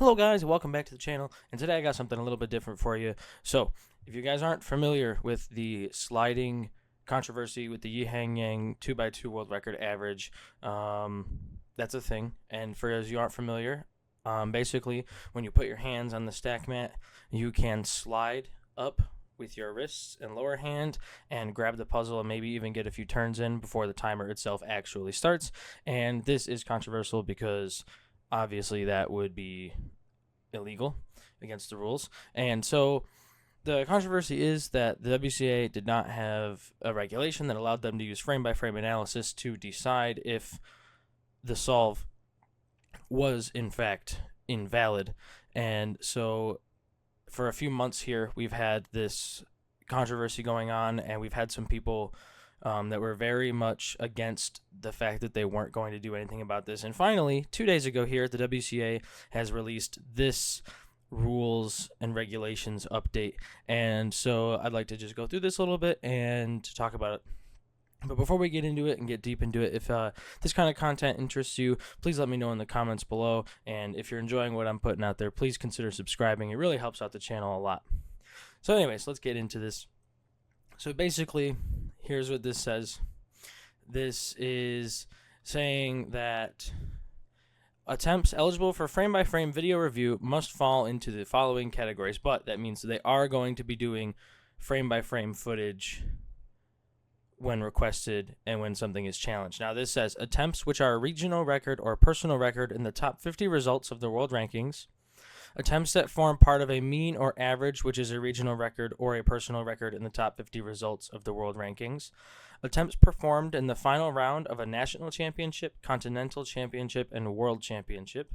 Hello guys, welcome back to the channel, and today I got something a little bit different for you. So, if you guys aren't familiar with the sliding controversy with the Yi Hang Yang 2x2 world record average, that's a thing. And for those you aren't familiar, basically when you put your hands on the stack mat, you can slide up with your wrists and lower hand and grab the puzzle and maybe even get a few turns in before the timer itself actually starts. And this is controversial because obviously that would be illegal against the rules. And so the controversy is that the WCA did not have a regulation that allowed them to use frame-by-frame analysis to decide if the solve was in fact invalid. And so for a few months here, we've had this controversy going on, and we've had some people that were very much against the fact that they weren't going to do anything about this. And finally, 2 days ago here, the WCA has released this rules and regulations update. And so I'd like to just go through this a little bit and talk about it. But before we get into it and get deep into it, if this kind of content interests you, please let me know in the comments below. And if you're enjoying what I'm putting out there, please consider subscribing. It really helps out the channel a lot. So anyways, let's get into this. So basically, here's what this says. This is saying that attempts eligible for frame-by-frame video review must fall into the following categories, but that means they are going to be doing frame-by-frame footage when requested and when something is challenged. Now this says attempts which are a regional record or personal record in the top 50 results of the world rankings, attempts that form part of a mean or average, which is a regional record or a personal record in the top 50 results of the world rankings, attempts performed in the final round of a national championship, continental championship, and world championship,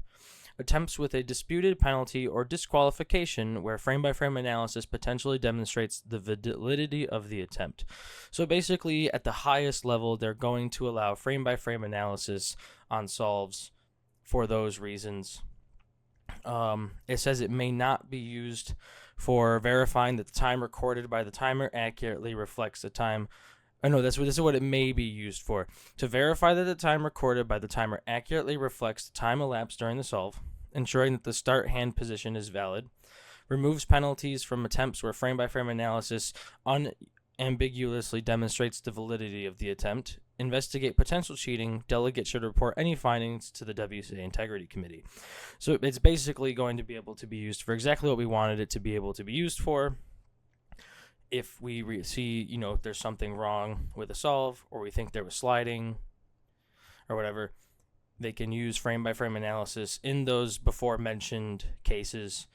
attempts with a disputed penalty or disqualification where frame-by-frame analysis potentially demonstrates the validity of the attempt. So basically, at the highest level, they're going to allow frame-by-frame analysis on solves for those reasons. It says it may not be used for verifying that the time recorded by the timer accurately reflects the time. This is what it may be used for. To verify that the time recorded by the timer accurately reflects the time elapsed during the solve, ensuring that the start hand position is valid, removes penalties from attempts where frame-by-frame analysis unambiguously demonstrates the validity of the attempt, investigate potential cheating, delegate should report any findings to the WCA Integrity Committee. So it's basically going to be able to be used for exactly what we wanted it to be able to be used for. If we see, there's something wrong with a solve, or we think there was sliding or whatever, they can use frame-by-frame analysis in those before mentioned cases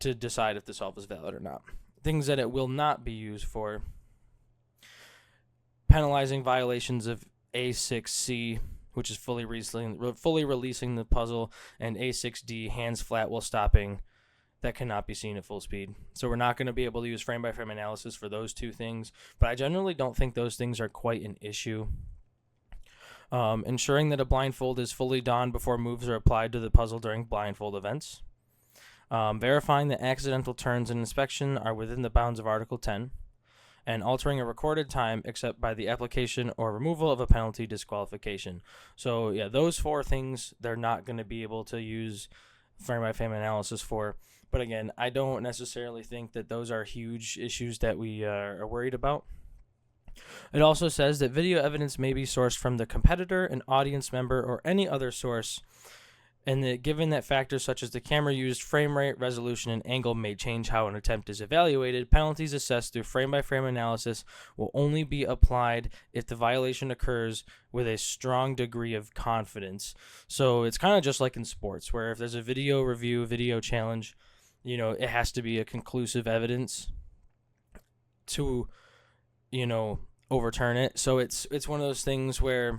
to decide if the solve is valid or not. Things that it will not be used for: penalizing violations of A6C, which is fully releasing the puzzle, and A6D, hands flat while stopping, that cannot be seen at full speed. So we're not going to be able to use frame-by-frame analysis for those two things, but I generally don't think those things are quite an issue. Ensuring that a blindfold is fully donned before moves are applied to the puzzle during blindfold events. Verifying that accidental turns in inspection are within the bounds of Article 10. And altering a recorded time except by the application or removal of a penalty disqualification. So yeah, those four things they're not going to be able to use frame-by-frame analysis for. But again, I don't necessarily think that those are huge issues that we are worried about. It also says that video evidence may be sourced from the competitor, an audience member, or any other source, and that given that factors such as the camera used, frame rate, resolution, and angle may change how an attempt is evaluated, penalties assessed through frame-by-frame analysis will only be applied if the violation occurs with a strong degree of confidence. So it's kind of just like in sports, where if there's a video review, video challenge, it has to be a conclusive evidence to, overturn it. So it's one of those things where,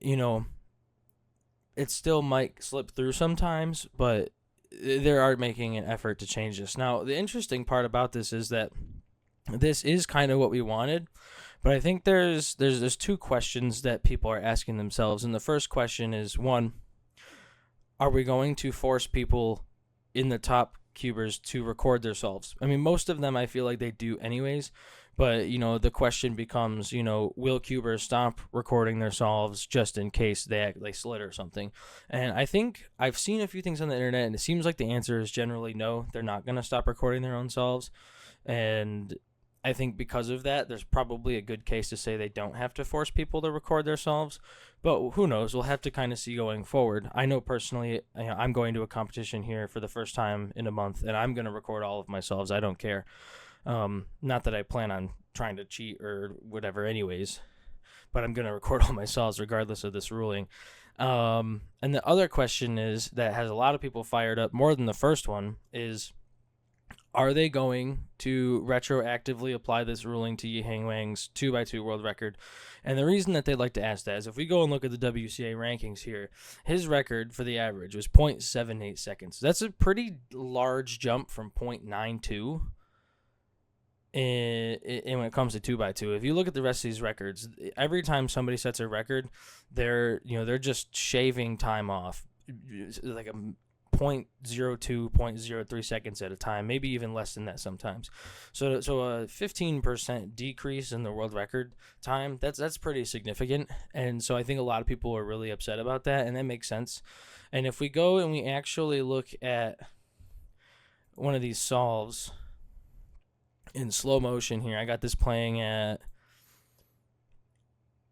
it still might slip through sometimes, but they are making an effort to change this. Now, the interesting part about this is that this is kind of what we wanted, but I think there's two questions that people are asking themselves. And the first question is, one, are we going to force people in the top cubers to record their solves. I mean, most of them I feel like they do anyways, but the question becomes, will cubers stop recording their solves just in case they slid or something? And I think I've seen a few things on the internet, and it seems like the answer is generally no. They're not going to stop recording their own solves, and I think because of that, there's probably a good case to say they don't have to force people to record their solves, but who knows? We'll have to kind of see going forward. I know personally, I'm going to a competition here for the first time in a month, and I'm going to record all of my solves. I don't care. Not that I plan on trying to cheat or whatever anyways, but I'm going to record all my solves regardless of this ruling. And the other question is that has a lot of people fired up more than the first one is, are they going to retroactively apply this ruling to Yi Hang Wang's 2x2 world record? And the reason that they'd like to ask that is if we go and look at the WCA rankings here, his record for the average was 0.78 seconds. That's a pretty large jump from 0.92 in when it comes to 2x2. If you look at the rest of these records, every time somebody sets a record, they're just shaving time off, like a 0.02, 0.03 seconds at a time, maybe even less than that sometimes. So a 15% decrease in the world record time, that's pretty significant. And so I think a lot of people are really upset about that, and that makes sense. And if we go and we actually look at one of these solves in slow motion here, I got this playing at,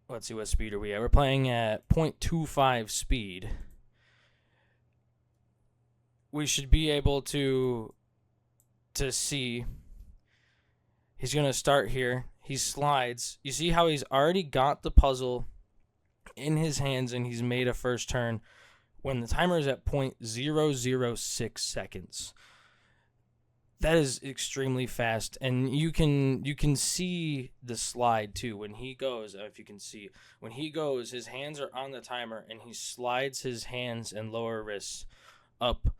let's see, what speed are we at? We're playing at 0.25 speed. We should be able to see he's going to start here. He slides. You see how he's already got the puzzle in his hands and he's made a first turn when the timer is at 0.006 seconds. That is extremely fast, and you can see the slide too when he goes. If you can see, when he goes, his hands are on the timer and he slides his hands and lower wrists up.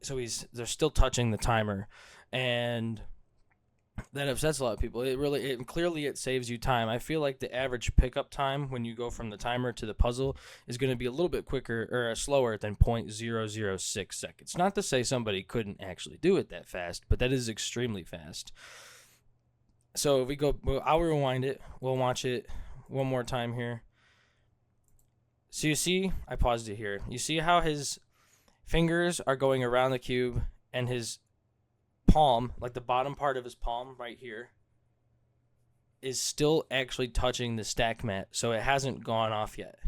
So they're still touching the timer, and that upsets a lot of people. Clearly it saves you time. I feel like the average pickup time when you go from the timer to the puzzle is going to be a little bit quicker or slower than 0.006 seconds. Not to say somebody couldn't actually do it that fast, but that is extremely fast. So if we go, I'll rewind it. We'll watch it one more time here. So you see, I paused it here. You see how his fingers are going around the cube and his palm, like the bottom part of his palm right here, is still actually touching the stack mat, so it hasn't gone off yet.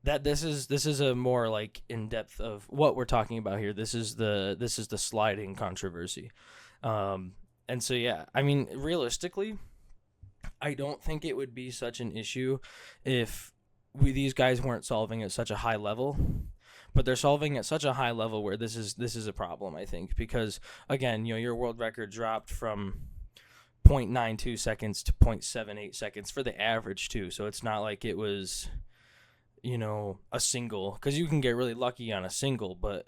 This is a more like in depth of what we're talking about here. This is the sliding controversy. And so yeah, I mean, realistically, I don't think it would be such an issue if these guys weren't solving at such a high level. But they're solving at such a high level where this is a problem, I think, because again, your world record dropped from 0.92 seconds to 0.78 seconds for the average too. So it's not like it was, a single, because you can get really lucky on a single, but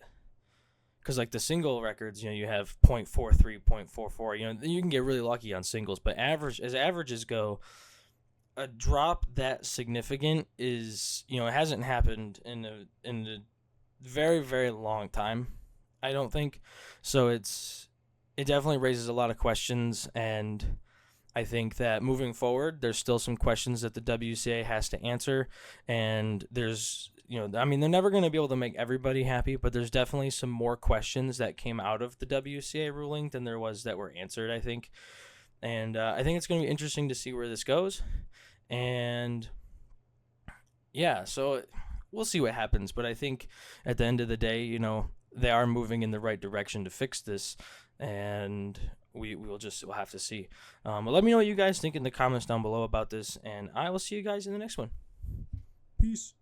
because like the single records, you have 0.43, 0.44, you can get really lucky on singles, but as averages go, a drop that significant is, it hasn't happened in the very, very long time, I don't think. So it definitely raises a lot of questions, and I think that moving forward, there's still some questions that the WCA has to answer, and there's, they're never going to be able to make everybody happy, but there's definitely some more questions that came out of the WCA ruling than there was that were answered, I think. And I think it's going to be interesting to see where this goes. And yeah, so we'll see what happens, but I think at the end of the day, they are moving in the right direction to fix this, and we'll have to see. But let me know what you guys think in the comments down below about this, and I will see you guys in the next one. Peace.